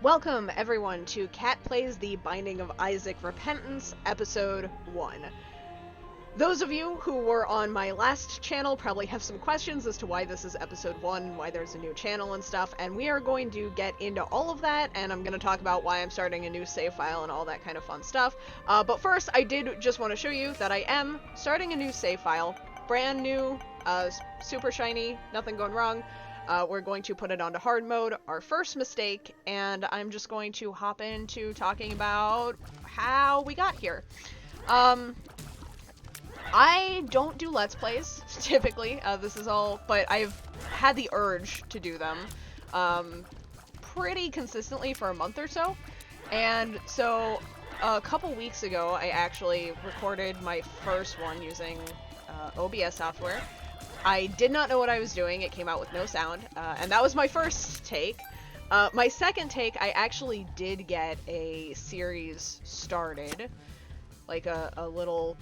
Welcome, everyone, to Cat Plays The Binding of Isaac Repentance, Episode 1. Those of you who were on my last channel probably have some questions as to why this is Episode 1, why there's a new channel and stuff, and we are going to get into all of that, and I'm going to talk about why I'm starting a new save file and all that kind of fun stuff. But first, I did just want to show you that I am starting a new save file. Brand new, super shiny, nothing going wrong. We're going to put it onto hard mode, our first mistake, and I'm just going to hop into talking about how we got here. I don't do Let's Plays, typically, this is all, but I've had the urge to do them, pretty consistently for a month or so, and so a couple weeks ago I actually recorded my first one using OBS software. I did not know what I was doing, it came out with no sound, and that was my first take. My second take, I actually did get a series started, like a little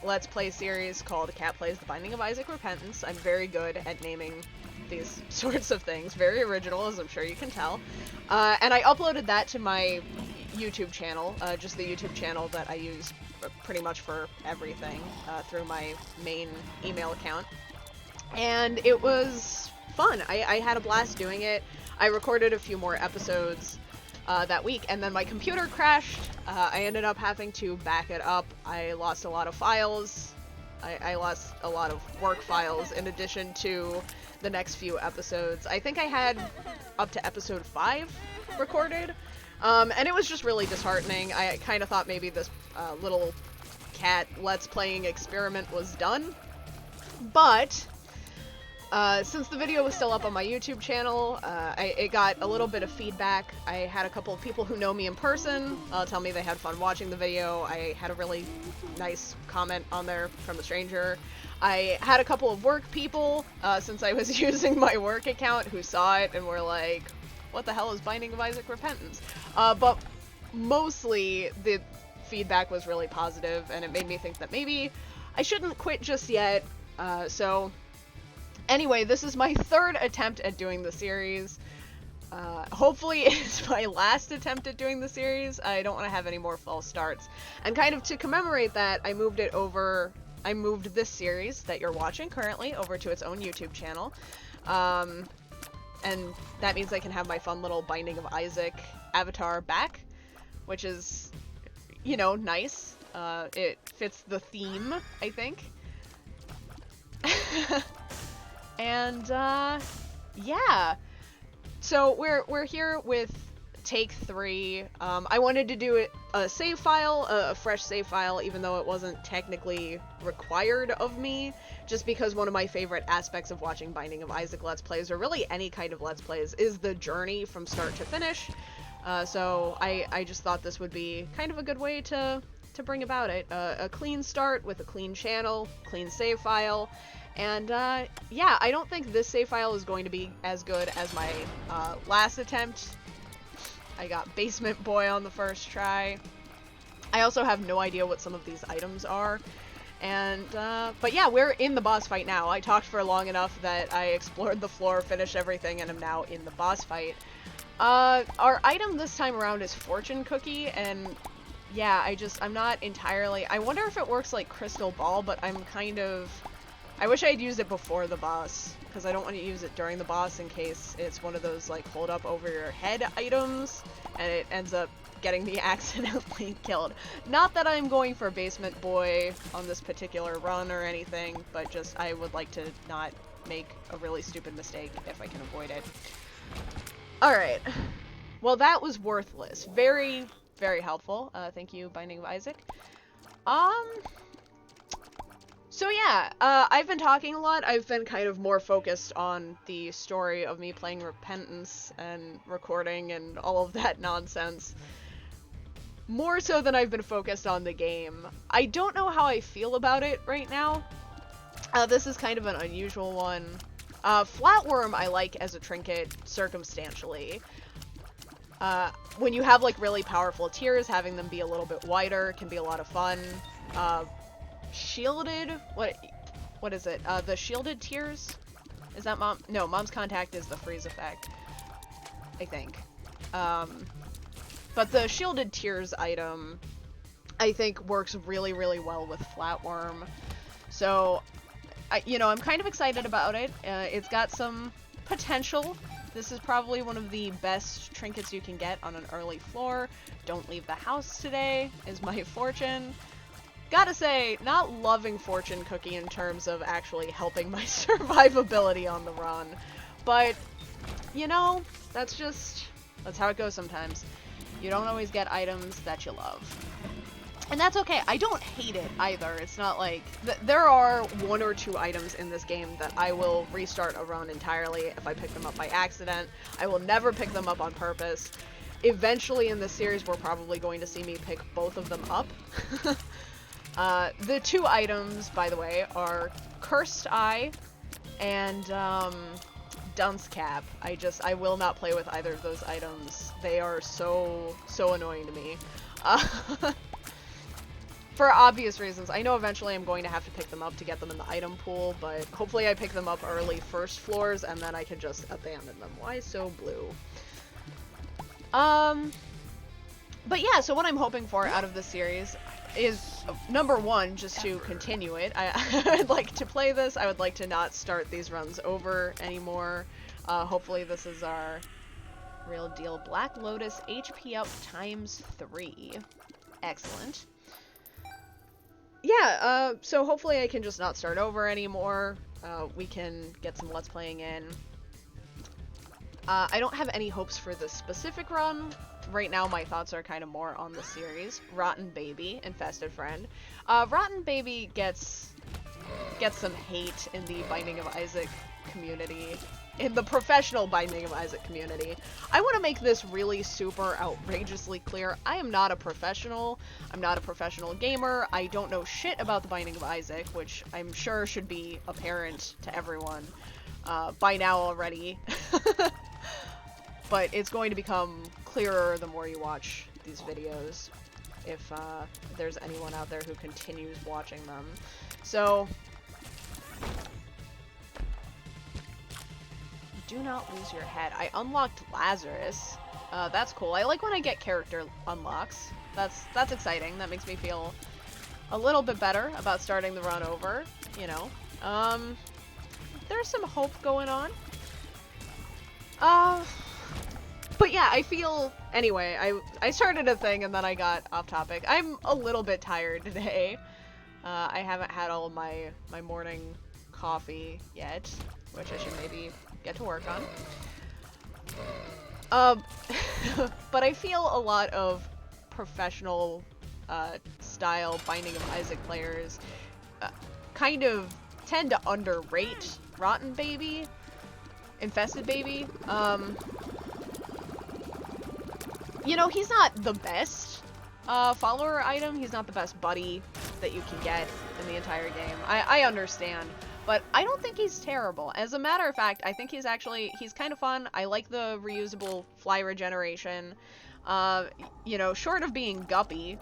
Let's Play series called Cat Plays The Binding of Isaac Repentance. I'm very good at naming these sorts of things, very original, as I'm sure you can tell. And I uploaded that to my YouTube channel, just the YouTube channel that I use pretty much for everything, through my main email account. And it was fun. I had a blast doing it. I recorded a few more episodes that week, and then my computer crashed. I ended up having to back it up. I lost a lot of files. I lost a lot of work files in addition to the next few episodes. I think I had up to episode 5 recorded. And it was just really disheartening. I kind of thought maybe this little cat Let's Playing experiment was done. But since the video was still up on my YouTube channel, it got a little bit of feedback. I had a couple of people who know me in person tell me they had fun watching the video. I had a really nice comment on there from a stranger. I had a couple of work people, since I was using my work account, who saw it and were like, what the hell is Binding of Isaac Repentance? But mostly the feedback was really positive, and it made me think that maybe I shouldn't quit just yet. So anyway, this is my third attempt at doing the series. Hopefully it's my last attempt at doing the series. I don't want to have any more false starts. And kind of to commemorate that, I moved this series that you're watching currently over to its own YouTube channel. And that means I can have my fun little Binding of Isaac avatar back, which is, you know, nice. It fits the theme, I think. And, yeah. So we're here with take 3. I wanted to do a save file, a fresh save file, even though it wasn't technically required of me, just because one of my favorite aspects of watching Binding of Isaac Let's Plays, or really any kind of Let's Plays, is the journey from start to finish. So I just thought this would be kind of a good way to bring about it. A clean start with a clean channel, clean save file, and yeah, I don't think this save file is going to be as good as my last attempt. I got Basement Boy on the first try. I also have no idea what some of these items are. And, but yeah, we're in the boss fight now. I talked for long enough that I explored the floor, finished everything, and I'm now in the boss fight. Our item this time around is Fortune Cookie, and yeah, I'm not entirely... I wonder if it works like Crystal Ball, but I'm kind of... I wish I had used it before the boss, because I don't want to use it during the boss in case it's one of those, like, hold up over your head items, and it ends up getting me accidentally killed. Not that I'm going for Basement Boy on this particular run or anything, but just I would like to not make a really stupid mistake if I can avoid it. Alright. Well, that was worthless. Very, very helpful. Thank you, Binding of Isaac. So yeah, I've been talking a lot. I've been kind of more focused on the story of me playing Repentance and recording and all of that nonsense. More so than I've been focused on the game. I don't know how I feel about it right now. This is kind of an unusual one. Flatworm I like as a trinket circumstantially. When you have like really powerful tiers, having them be a little bit wider can be a lot of fun. Shielded, what is it? The shielded tiers? Is that Mom? No, Mom's Contact is the freeze effect. I think. But the Shielded Tears item, I think, works really, really well with Flatworm. So, I'm kind of excited about it. It's got some potential. This is probably one of the best trinkets you can get on an early floor. Don't leave the house today is my fortune. Gotta say, not loving Fortune Cookie in terms of actually helping my survivability on the run. But, that's how it goes sometimes. You don't always get items that you love. And that's okay. I don't hate it either. It's not like... there are 1 or 2 items in this game that I will restart a run entirely if I pick them up by accident. I will never pick them up on purpose. Eventually in this series, we're probably going to see me pick both of them up. The 2 items, by the way, are Cursed Eye and Dunce Cap. I will not play with either of those items. They are so annoying to me. For obvious reasons. I know eventually I'm going to have to pick them up to get them in the item pool, but hopefully I pick them up early first floors and then I can just abandon them. Why so blue? But yeah, so what I'm hoping for out of this series is, number 1, just to continue it. I'd like to play this. I would like to not start these runs over anymore. Hopefully this is our real deal. Black Lotus HP up ×3. Excellent. Yeah, so hopefully I can just not start over anymore. We can get some Let's Playing in. I don't have any hopes for this specific run. Right now my thoughts are kind of more on the series. Rotten Baby, Infested Friend. Rotten Baby gets some hate in the Binding of Isaac community. In the professional Binding of Isaac community. I want to make this really super outrageously clear. I am not a professional. I'm not a professional gamer. I don't know shit about the Binding of Isaac, which I'm sure should be apparent to everyone by now already. But it's going to become clearer the more you watch these videos, if there's anyone out there who continues watching them. So... do not lose your head. I unlocked Lazarus. That's cool. I like when I get character unlocks. That's exciting. That makes me feel a little bit better about starting the run over, There's some hope going on. But yeah, I feel... Anyway, I started a thing and then I got off topic. I'm a little bit tired today. I haven't had all of my morning coffee yet, which I should maybe get to work on. But I feel a lot of professional style Binding of Isaac players kind of tend to underrate Rotten Baby, Infested Baby. He's not the best follower item. He's not the best buddy that you can get in the entire game. I understand. But I don't think he's terrible. As a matter of fact, I think he's kind of fun. I like the reusable fly regeneration. Short of being guppy,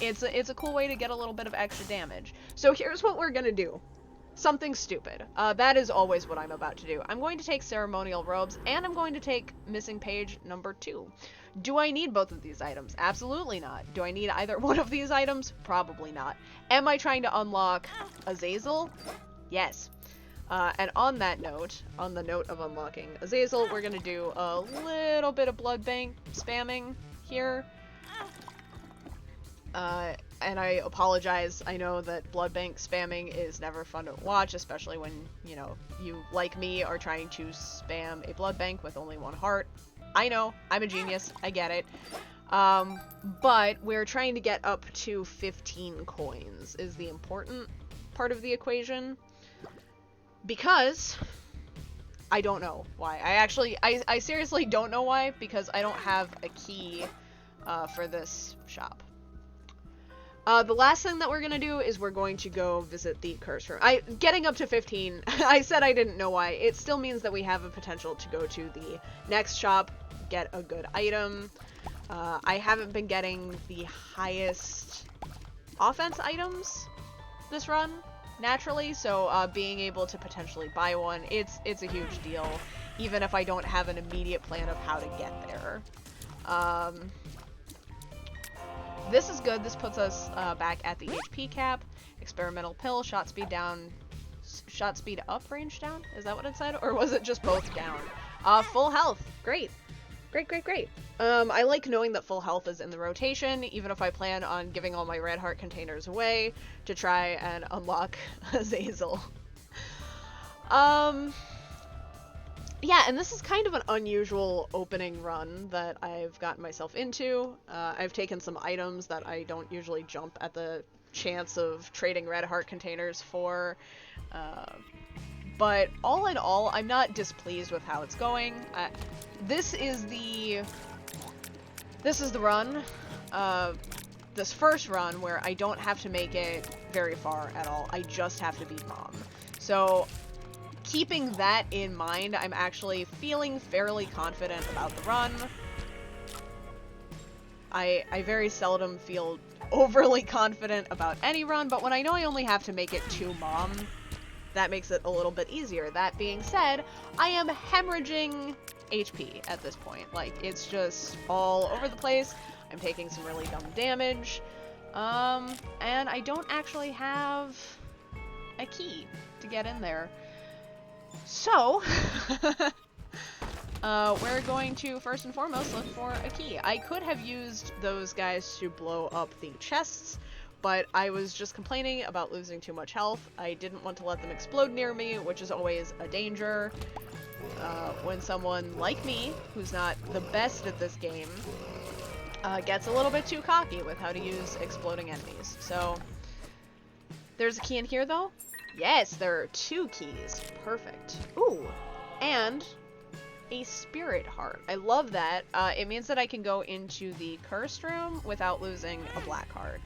it's a cool way to get a little bit of extra damage. So here's what we're gonna do. Something stupid. That is always what I'm about to do. I'm going to take Ceremonial Robes, and I'm going to take Missing Page number 2. Do I need both of these items? Absolutely not. Do I need either one of these items? Probably not. Am I trying to unlock Azazel? Yes. And on that note, on the note of unlocking Azazel, we're gonna do a little bit of Blood Bank spamming here. And I apologize. I know that Blood Bank spamming is never fun to watch, especially when, you, like me, are trying to spam a Blood Bank with only 1 heart. I know, I'm a genius, I get it. But we're trying to get up to 15 coins is the important part of the equation. Because I don't know why. I seriously don't know why, because I don't have a key for this shop. The last thing that we're gonna do is we're going to go visit the curse room. Getting up to 15, I said I didn't know why. It still means that we have a potential to go to the next shop, get a good item. I haven't been getting the highest offense items this run. naturally, so being able to potentially buy one, it's a huge deal, even if I don't have an immediate plan of how to get there. This is good. This puts us back at the HP cap. Experimental pill, shot speed down, shot speed up, range down? Is that what it said? Or was it just both down? Full health. Great. Great. I like knowing that full health is in the rotation, even if I plan on giving all my red heart containers away to try and unlock Azazel. Yeah, and this is kind of an unusual opening run that I've gotten myself into. I've taken some items that I don't usually jump at the chance of trading red heart containers for. But all in all, I'm not displeased with how it's going. This is the run, this first run where I don't have to make it very far at all. I just have to beat Mom. So keeping that in mind, I'm actually feeling fairly confident about the run. I very seldom feel overly confident about any run, but when I know I only have to make it to Mom, that makes it a little bit easier. That being said, I am hemorrhaging HP at this point. Like, it's just all over the place. I'm taking some really dumb damage. And I don't actually have a key to get in there. So, we're going to first and foremost look for a key. I could have used those guys to blow up the chests, but I was just complaining about losing too much health. I didn't want to let them explode near me, which is always a danger when someone like me, who's not the best at this game, gets a little bit too cocky with how to use exploding enemies. So, there's a key in here though? Yes, there are 2 keys. Perfect. Ooh, and a spirit heart. I love that. It means that I can go into the cursed room without losing a black heart.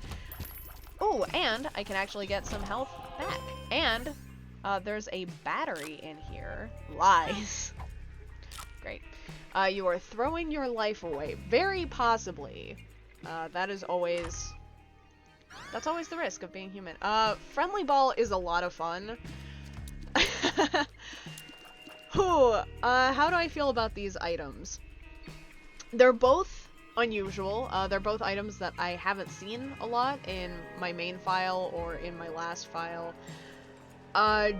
Oh, and I can actually get some health back. And there's a battery in here. Lies. Great. You are throwing your life away. Very possibly. That's always the risk of being human. Friendly ball is a lot of fun. How do I feel about these items? They're both unusual. They're both items that I haven't seen a lot in my main file or in my last file.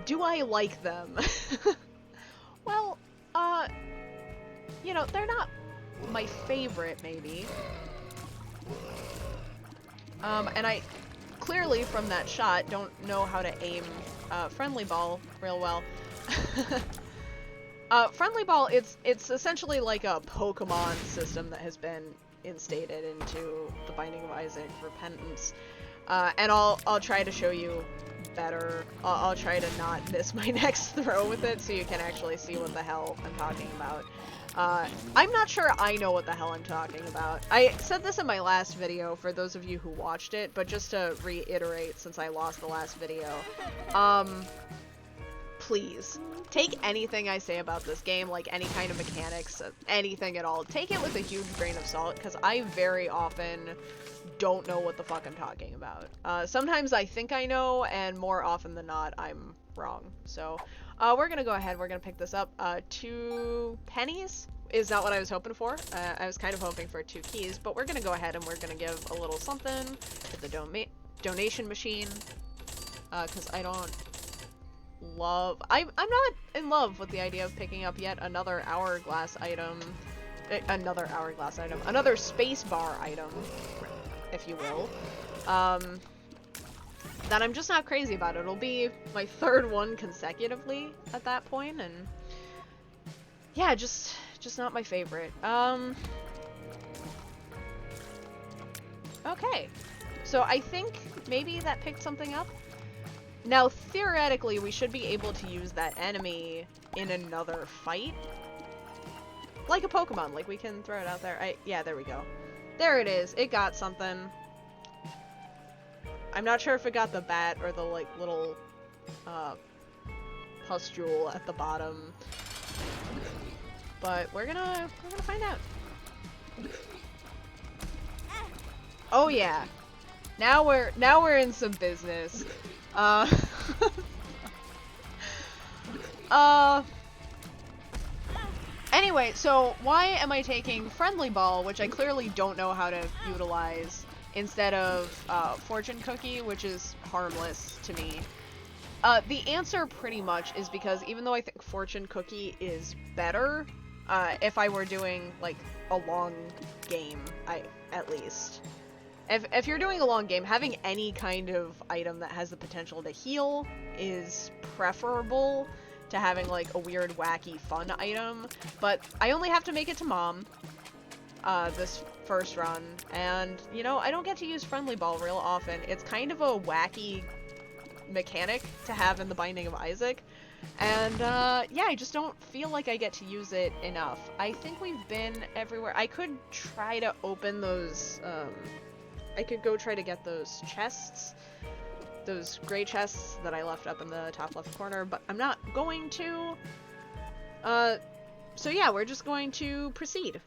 Do I like them? Well, you know, they're not my favorite, maybe. And I clearly from that shot don't know how to aim friendly ball real well. Friendly ball, it's essentially like a Pokemon system that has been instated into the Binding of Isaac Repentance. And I'll try to show you better. I'll try to not miss my next throw with it so you can actually see what the hell I'm talking about. I'm not sure I know what the hell I'm talking about. I said this in my last video for those of you who watched it, but just to reiterate since I lost the last video, please, take anything I say about this game, like any kind of mechanics, anything at all, take it with a huge grain of salt, because I very often don't know what the fuck I'm talking about. Sometimes I think I know, and more often than not, I'm wrong. So, we're gonna go ahead, we're gonna pick this up. 2 pennies is not what I was hoping for. I was kind of hoping for 2 keys, but we're gonna go ahead and we're gonna give a little something to the donation machine, because I don't love... I'm not in love with the idea of picking up yet another hourglass item. Another space bar item, if you will. That I'm just not crazy about. It'll be my 3rd one consecutively at that point, and yeah, just not my favorite. Okay, so I think maybe that picked something up. Now, theoretically, we should be able to use that enemy in another fight. Like a Pokemon, like we can throw it out there. Yeah, there we go. There it is. It got something. I'm not sure if it got the bat or the, like, little, pustule at the bottom. But we're gonna find out. Oh yeah. Now we're in some business. Anyway, so why am I taking Friendly Ball, which I clearly don't know how to utilize, instead of Fortune Cookie, which is harmless to me? The answer pretty much is because even though I think Fortune Cookie is better, if I were doing, like, a long game, at least. If you're doing a long game, having any kind of item that has the potential to heal is preferable to having, like, a weird, wacky, fun item. But I only have to make it to Mom, this first run, and, you know, I don't get to use Friendly Ball real often. It's kind of a wacky mechanic to have in the Binding of Isaac, and, yeah, I just don't feel like I get to use it enough. I think we've been everywhere. I could try to open those, I could go try to get those chests, those gray chests that I left up in the top left corner, but I'm not going to. So yeah, we're just going to proceed.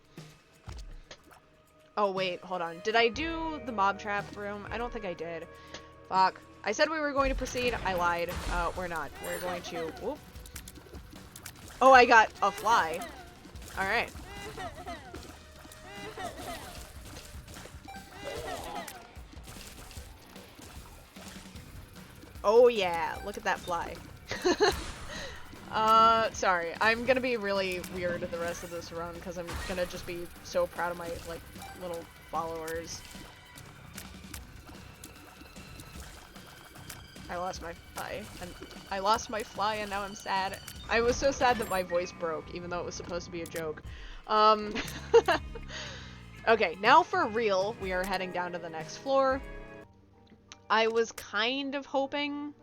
Oh wait, hold on. Did I do the mob trap room? I don't think I did. Fuck. I said we were going to proceed. I lied. We're not. We're going to... Whoop. Oh, I got a fly. Alright. Oh yeah, look at that fly. Sorry. I'm gonna be really weird the rest of this run because I'm gonna just be so proud of my, like, little followers. I lost my fly, and I lost my fly, and now I'm sad. I was so sad that my voice broke, even though it was supposed to be a joke. Okay, now for real, we are heading down to the next floor. I was kind of hoping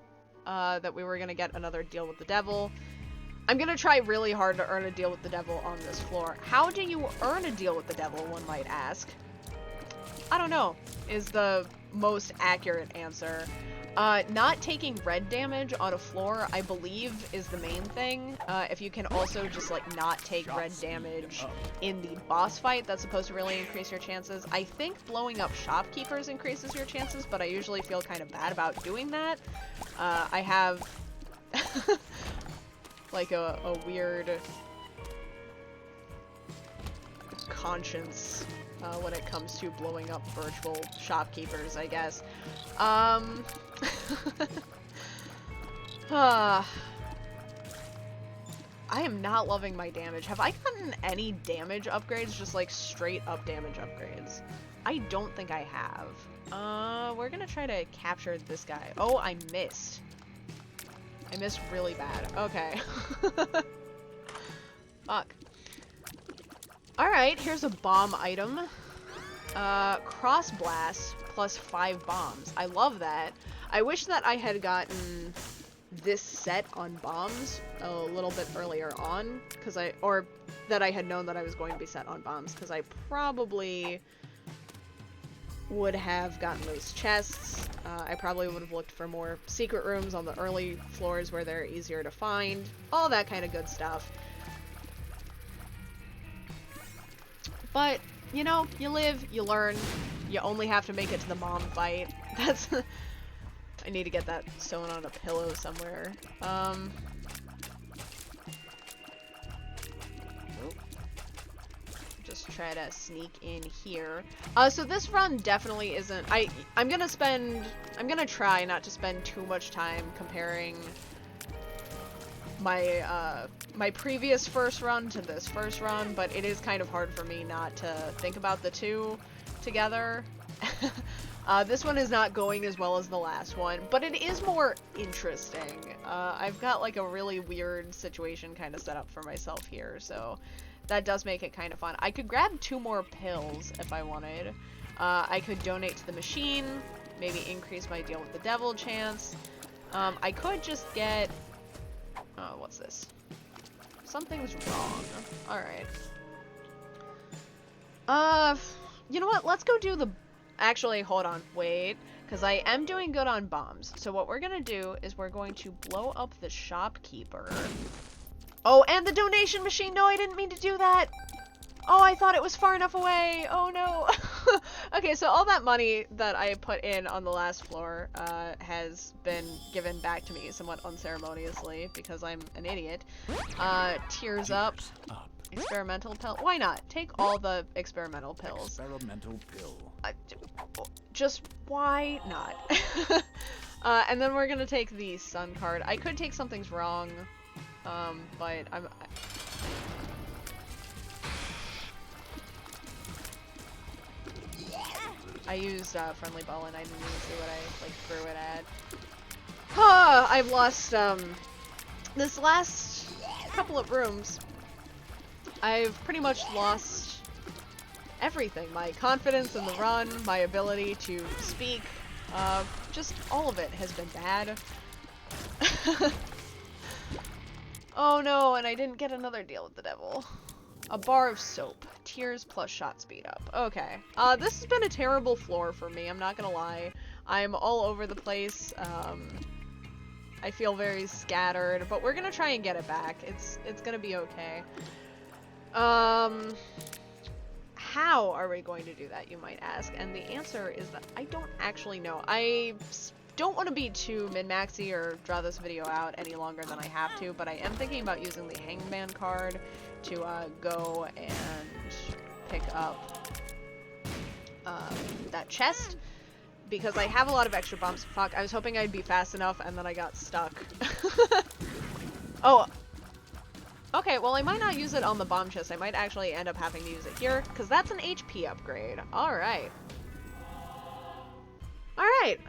that we were gonna get another deal with the devil. I'm gonna try really hard to earn a deal with the devil on this floor. How do you earn a deal with the devil, one might ask? I don't know, is the most accurate answer. Not taking red damage on a floor, I believe, is the main thing. If you can also just, like, not take red damage in the boss fight, that's supposed to really increase your chances. I think blowing up shopkeepers increases your chances, but I usually feel kind of bad about doing that. I have, like, a weird conscience when it comes to blowing up virtual shopkeepers, I guess. I am not loving my damage. Have I gotten any damage upgrades? Just like straight up damage upgrades? I don't think I have. We're gonna try to capture this guy. Oh, I missed. I missed really bad. Okay. Fuck. Alright, here's a bomb item. Cross blast plus 5 bombs. I love that. I wish that I had gotten this set on bombs a little bit earlier on, or that I had known that I was going to be set on bombs, because I probably would have gotten those chests. I probably would have looked for more secret rooms on the early floors where they're easier to find. All that kind of good stuff. But, you know, you live, you learn. You only have to make it to the mom fight. That's... I need to get that sewn on a pillow somewhere. Just try to sneak in here. So this run definitely isn't... I'm gonna try not to spend too much time comparing my, my previous first run to this first run, but it is kind of hard for me not to think about the two together. This one is not going as well as the last one, but it is more interesting. I've got like a really weird situation kind of set up for myself here, so that does make it kind of fun. I could grab 2 more pills if I wanted. I could donate to the machine, maybe increase my deal with the devil chance. I could just get... what's this? Something's wrong. Alright. You know what? Let's go do the... Actually, hold on. Wait. Because I am doing good on bombs. So what we're going to do is we're going to blow up the shopkeeper. Oh, and the donation machine! No, I didn't mean to do that! Oh, I thought it was far enough away! Oh, no! Okay, so all that money that I put in on the last floor has been given back to me somewhat unceremoniously because I'm an idiot. Tears up. Experimental pill. Why not? Take all the experimental pills. Experimental pill. Just why not? And then we're gonna take the sun card. I could take something's wrong, but I used friendly ball and I didn't even see what I like threw it at. I've lost this last couple of rooms. I've pretty much lost everything. My confidence in the run, my ability to speak, just all of it has been bad. Oh no, and I didn't get another deal with the devil. A bar of soap. Tears plus shot speed up. Okay. This has been a terrible floor for me, I'm not gonna lie. I'm all over the place. I feel very scattered, but we're gonna try and get it back. It's gonna be okay. How are we going to do that, you might ask? And the answer is that I don't actually know. I don't want to be too min-maxy or draw this video out any longer than I have to, but I am thinking about using the Hangman card to go and pick up that chest, because I have a lot of extra bombs. Fuck, I was hoping I'd be fast enough and then I got stuck. Oh, okay, well I might not use it on the bomb chest. I might actually end up having to use it here, because that's an HP upgrade. Alright. Alright.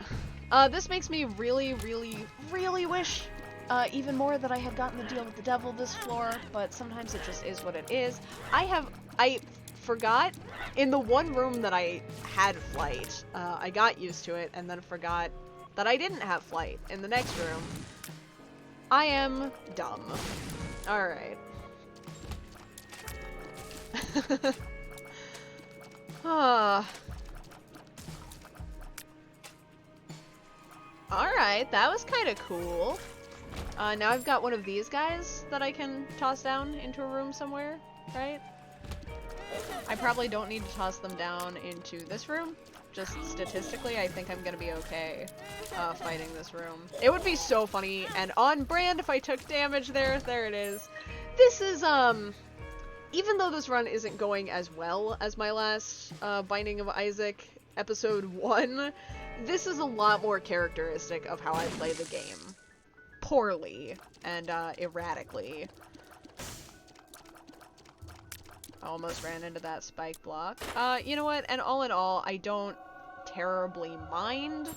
This makes me really, really, really wish even more that I had gotten the deal with the devil this floor, but sometimes it just is what it is. I forgot, in the one room that I had flight, I got used to it and then forgot that I didn't have flight in the next room. I am dumb. Alright. Alright, that was kind of cool. Now I've got one of these guys that I can toss down into a room somewhere, right? I probably don't need to toss them down into this room. Just statistically, I think I'm gonna be okay fighting this room. It would be so funny and on brand if I took damage there. There it is. This is, even though this run isn't going as well as my last Binding of Isaac episode 1, this is a lot more characteristic of how I play the game. Poorly and erratically. I almost ran into that spike block. You know what? And all in all, I don't terribly mind.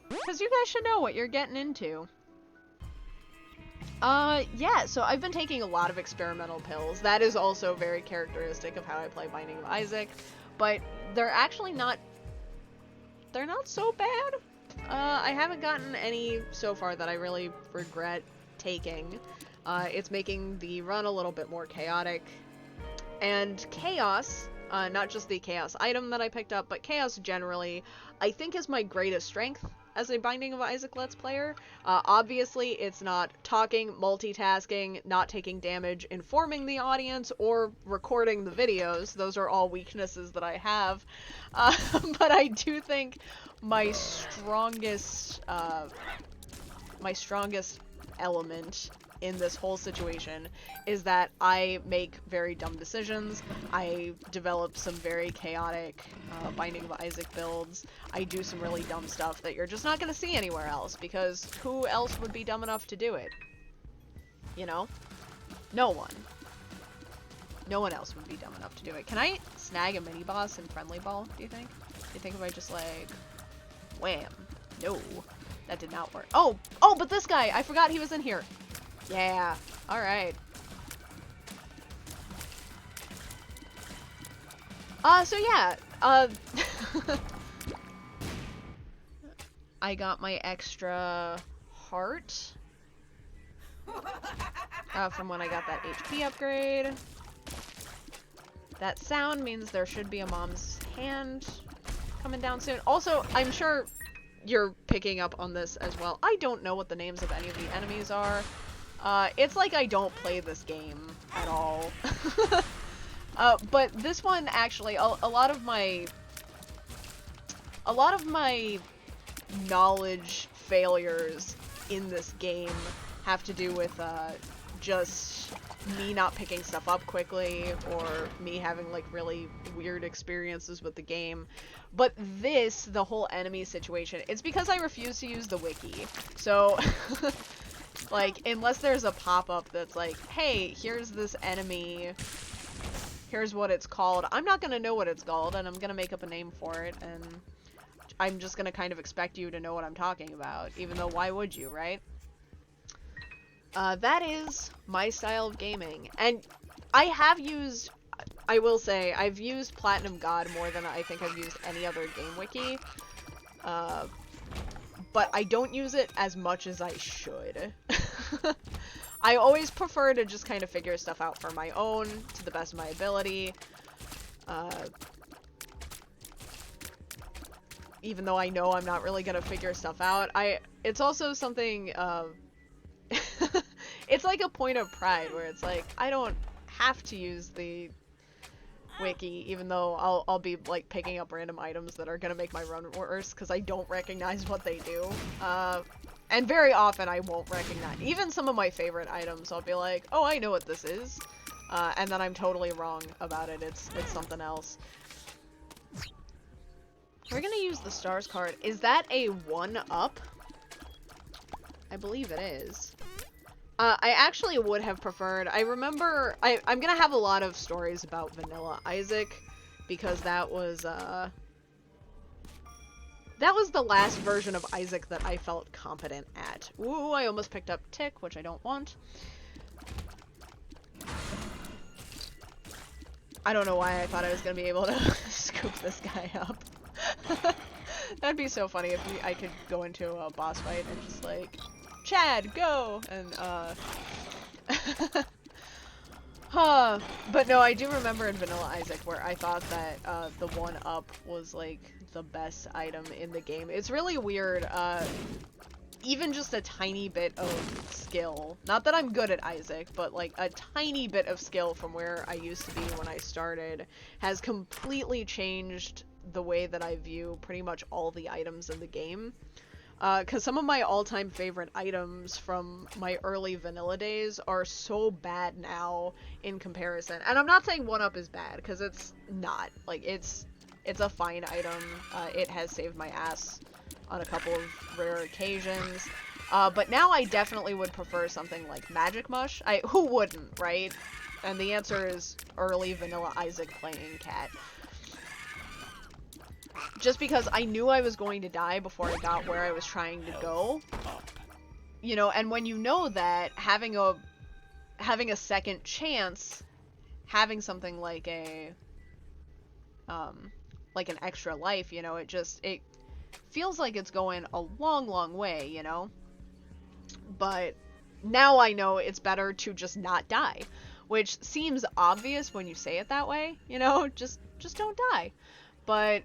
Because you guys should know what you're getting into. Yeah, so I've been taking a lot of experimental pills. That is also very characteristic of how I play Binding of Isaac. But they're actually not... They're not so bad. I haven't gotten any so far that I really regret taking. It's making the run a little bit more chaotic. And chaos, not just the chaos item that I picked up, but chaos generally, I think is my greatest strength as a Binding of Isaac Let's Player. Obviously, it's not talking, multitasking, not taking damage, informing the audience, or recording the videos. Those are all weaknesses that I have. But I do think my strongest element in this whole situation is that I make very dumb decisions. I develop some very chaotic Binding of Isaac builds. I do some really dumb stuff that you're just not gonna see anywhere else, because who else would be dumb enough to do it? You know? No one. No one else would be dumb enough to do it. Can I snag a mini-boss in Friendly Ball, do you think? Do you think if I just, like, wham? No. That did not work. Oh! Oh, but this guy! I forgot he was in here. Yeah. Alright. So yeah. I got my extra heart. From when I got that HP upgrade. That sound means there should be a mom's hand coming down soon. Also, I'm sure you're picking up on this as well. I don't know what the names of any of the enemies are. It's like I don't play this game at all. But this one actually, a lot of my knowledge failures in this game have to do with just me not picking stuff up quickly, or me having like really weird experiences with the game. But this, the whole enemy situation, it's because I refuse to use the wiki. So like, unless there's a pop-up that's like, hey, here's this enemy, here's what it's called, I'm not gonna know what it's called, and I'm gonna make up a name for it, and I'm just gonna kind of expect you to know what I'm talking about, even though why would you, right? That is my style of gaming, and I have used, I will say, I've used Platinum God more than I think I've used any other game wiki, but I don't use it as much as I should. I always prefer to just kind of figure stuff out for my own, to the best of my ability. Even though I know I'm not really gonna figure stuff out, it's also something, it's like a point of pride where it's like, I don't have to use the wiki, even though I'll be like picking up random items that are gonna make my run worse because I don't recognize what they do. And very often I won't recognize even some of my favorite items. I'll be like, oh, I know what this is, and then I'm totally wrong about it. It's something else. We're gonna use the stars card. Is that a 1-up? I believe it is. I actually would have preferred, I remember, I'm gonna have a lot of stories about Vanilla Isaac, because that was the last version of Isaac that I felt competent at. Ooh, I almost picked up Tick, which I don't want. I don't know why I thought I was gonna be able to scoop this guy up. That'd be so funny if I could go into a boss fight and just like, Chad, go! And, but no, I do remember in Vanilla Isaac where I thought that, the 1-up was, like, the best item in the game. It's really weird, even just a tiny bit of skill, not that I'm good at Isaac, but, like, a tiny bit of skill from where I used to be when I started has completely changed the way that I view pretty much all the items in the game. Because some of my all-time favorite items from my early vanilla days are so bad now in comparison. And I'm not saying 1-up is bad, because it's not. Like, it's a fine item. It has saved my ass on a couple of rare occasions. But now I definitely would prefer something like Magic Mush. Who wouldn't, right? And the answer is early Vanilla Isaac playing cat. Just because I knew I was going to die before I got where I was trying to go. You know, and when you know that, having a second chance, having something like a, like an extra life, you know, it feels like it's going a long, long way, you know? But now I know it's better to just not die, which seems obvious when you say it that way, you know? Just don't die. But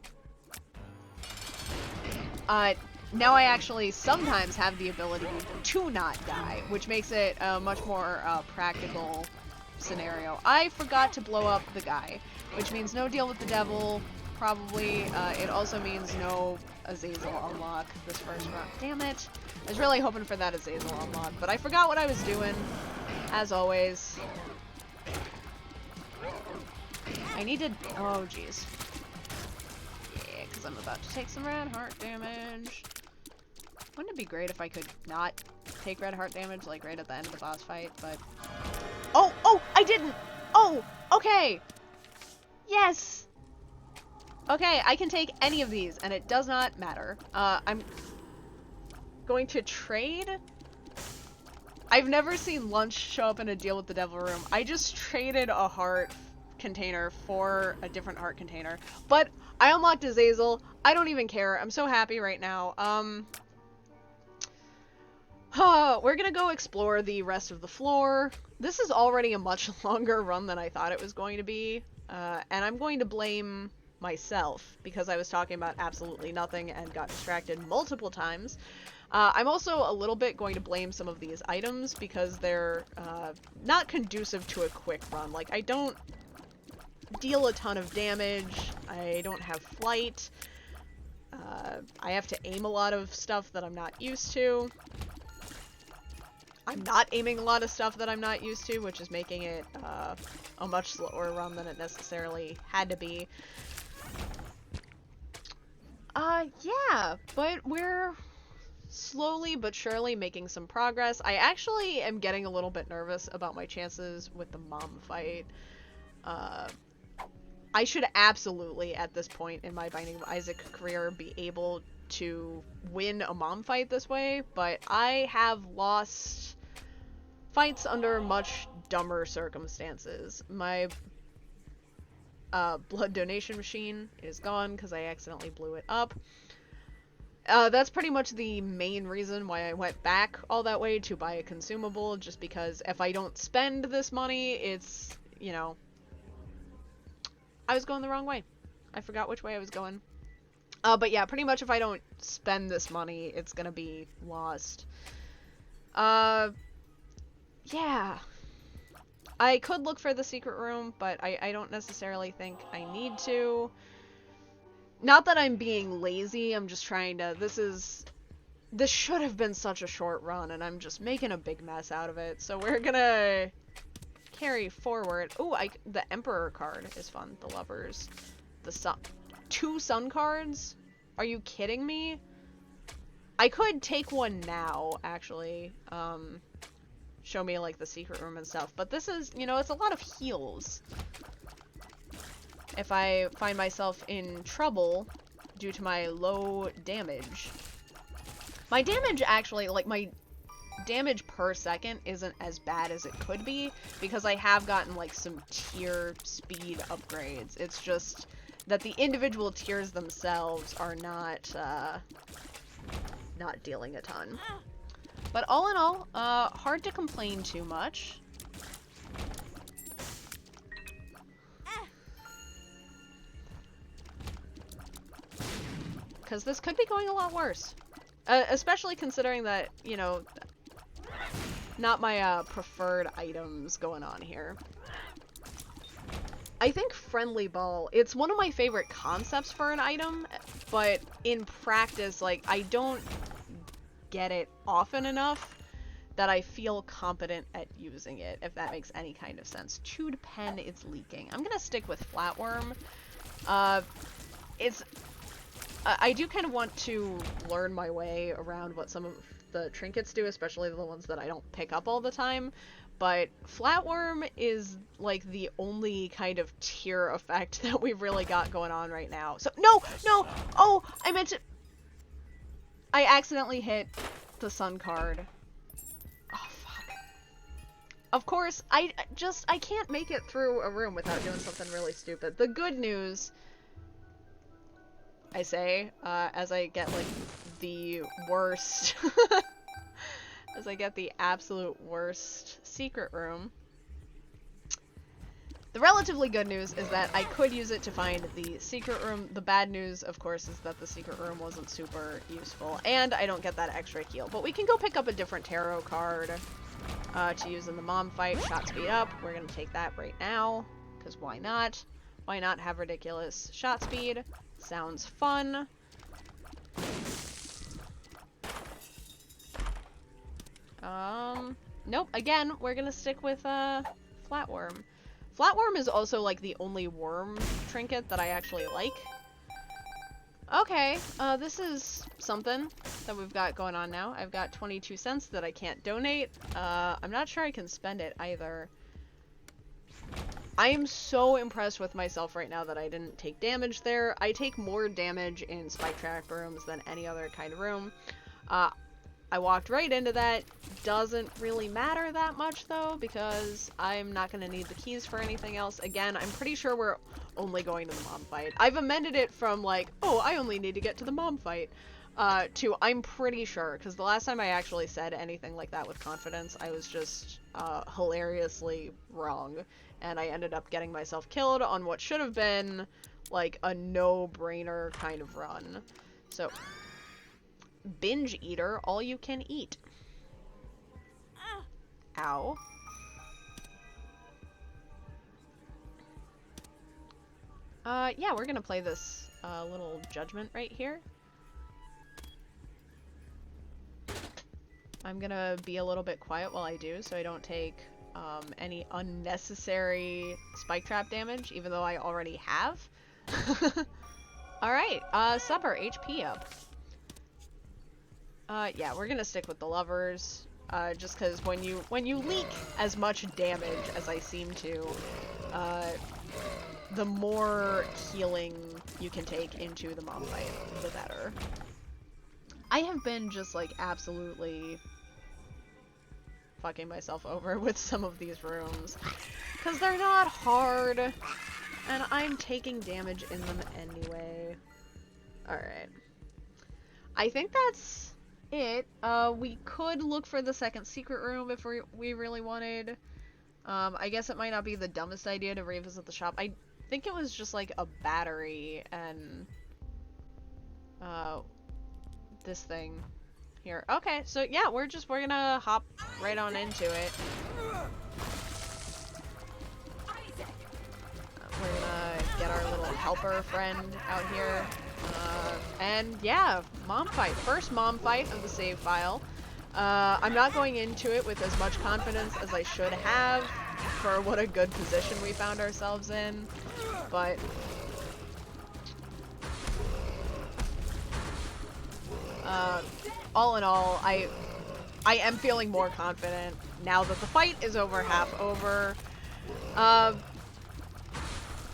now I actually sometimes have the ability to not die, which makes it a much more practical scenario. I forgot to blow up the guy, which means no deal with the devil, probably. It also means no Azazel unlock this first run. Damn it. I was really hoping for that Azazel unlock, but I forgot what I was doing, as always. I needed... oh, jeez. I'm about to take some red heart damage. Wouldn't it be great if I could not take red heart damage, like, right at the end of the boss fight, but... oh, I didn't! Oh, okay! Yes! Okay, I can take any of these, and it does not matter. I'm going to trade? I've never seen Lunch show up in a Deal with the Devil room. I just traded a heart container for a different heart container, but I unlocked Azazel. I don't even care. I'm so happy right now. We're gonna go explore the rest of the floor. This is already a much longer run than I thought it was going to be, and I'm going to blame myself because I was talking about absolutely nothing and got distracted multiple times. I'm also a little bit going to blame some of these items because they're not conducive to a quick run. Like, I don't deal a ton of damage. I don't have flight. I have to aim a lot of stuff that I'm not used to. I'm not aiming a lot of stuff that I'm not used to, which is making it a much slower run than it necessarily had to be. Yeah, but we're slowly but surely making some progress. I actually am getting a little bit nervous about my chances with the mom fight. I should absolutely, at this point in my Binding of Isaac career, be able to win a mom fight this way, but I have lost fights under much dumber circumstances. My blood donation machine is gone because I accidentally blew it up. That's pretty much the main reason why I went back all that way to buy a consumable, just because if I don't spend this money, it's, you know, I was going the wrong way. I forgot which way I was going. But yeah, pretty much if I don't spend this money, it's gonna be lost. Yeah. I could look for the secret room, but I don't necessarily think I need to. Not that I'm being lazy, I'm just trying to... This should have been such a short run, and I'm just making a big mess out of it. So we're gonna carry forward. Ooh, the Emperor card is fun. The Lovers. The Sun. 2 Sun cards? Are you kidding me? I could take one now, actually. Show me, like, the secret room and stuff. But this is, you know, it's a lot of heals. If I find myself in trouble due to my low damage. My damage, actually, like, my damage per second isn't as bad as it could be, because I have gotten, like, some tier speed upgrades. It's just that the individual tiers themselves are not dealing a ton. But all in all, hard to complain too much. Because this could be going a lot worse. Especially considering that, you know, not my preferred items going on here. I think Friendly Ball, it's one of my favorite concepts for an item, but in practice, like, I don't get it often enough that I feel competent at using it, if that makes any kind of sense. Chewed Pen, it's leaking. I'm gonna stick with Flatworm. I do kind of want to learn my way around what some of the trinkets do, especially the ones that I don't pick up all the time. But Flatworm is, like, the only kind of tier effect that we've really got going on right now. So, no! Oh, I meant to... I accidentally hit the Sun card. Oh, fuck. Of course, I can't make it through a room without doing something really stupid. The good news... I say, as I get, like, the worst, as I get the absolute worst secret room. The relatively good news is that I could use it to find the secret room. The bad news, of course, is that the secret room wasn't super useful, and I don't get that extra heal. But we can go pick up a different tarot card to use in the mom fight. Shot speed up. We're gonna take that right now, because why not? Why not have ridiculous shot speed? Sounds fun. Nope, again, we're gonna stick with, Flatworm. Flatworm is also, like, the only worm trinket that I actually like. Okay, this is something that we've got going on now. I've got 22 cents that I can't donate. I'm not sure I can spend it either. I am so impressed with myself right now that I didn't take damage there. I take more damage in Spike Trap rooms than any other kind of room. I walked right into that. Doesn't really matter that much, though, because I'm not going to need the keys for anything else. Again, I'm pretty sure we're only going to the mom fight. I've amended it from, like, oh, I only need to get to the mom fight, to I'm pretty sure, because the last time I actually said anything like that with confidence, I was just hilariously wrong, and I ended up getting myself killed on what should have been, like, a no-brainer kind of run. So... Binge Eater, all you can eat. Ow. Yeah, we're gonna play this little judgment right here. I'm gonna be a little bit quiet while I do, so I don't take any unnecessary spike trap damage, even though I already have. Alright, Supper, HP up. Yeah, we're gonna stick with the lovers, just because when you leak as much damage as I seem to, the more healing you can take into the mob fight, the better. I have been just, like, absolutely fucking myself over with some of these rooms, because they're not hard, and I'm taking damage in them anyway. Alright. I think that's it. We could look for the second secret room if we really wanted. I guess it might not be the dumbest idea to revisit the shop. I think it was just like a battery and this thing here. Okay, so yeah, we're gonna hop right on into it. We're gonna get our little helper friend out here. And yeah, mom fight. First mom fight of the save file. I'm not going into it with as much confidence as I should have for what a good position we found ourselves in, but all in all, I am feeling more confident now that the fight is over half over.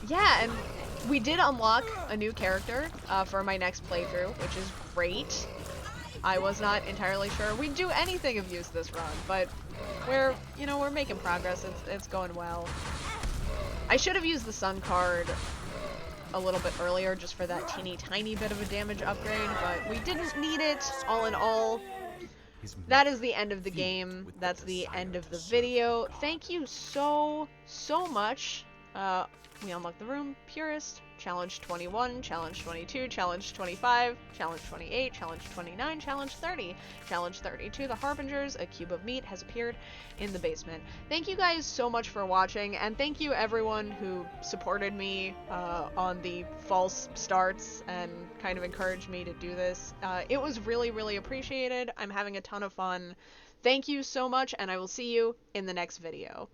Yeah, and we did unlock a new character for my next playthrough, which is great. I was not entirely sure we'd do anything of use this run, but we're making progress. It's going well. I should have used the sun card a little bit earlier just for that teeny tiny bit of a damage upgrade, but we didn't need it. All in all, that is the end of the game. That's the end of the video. Thank you so much. We unlocked the room, Purist, Challenge 21, Challenge 22, Challenge 25, Challenge 28, Challenge 29, Challenge 30, Challenge 32, The Harbingers, a cube of meat has appeared in the basement. Thank you guys so much for watching, and thank you everyone who supported me on the false starts and kind of encouraged me to do this. It was really appreciated. I'm having a ton of fun. Thank you so much, and I will see you in the next video.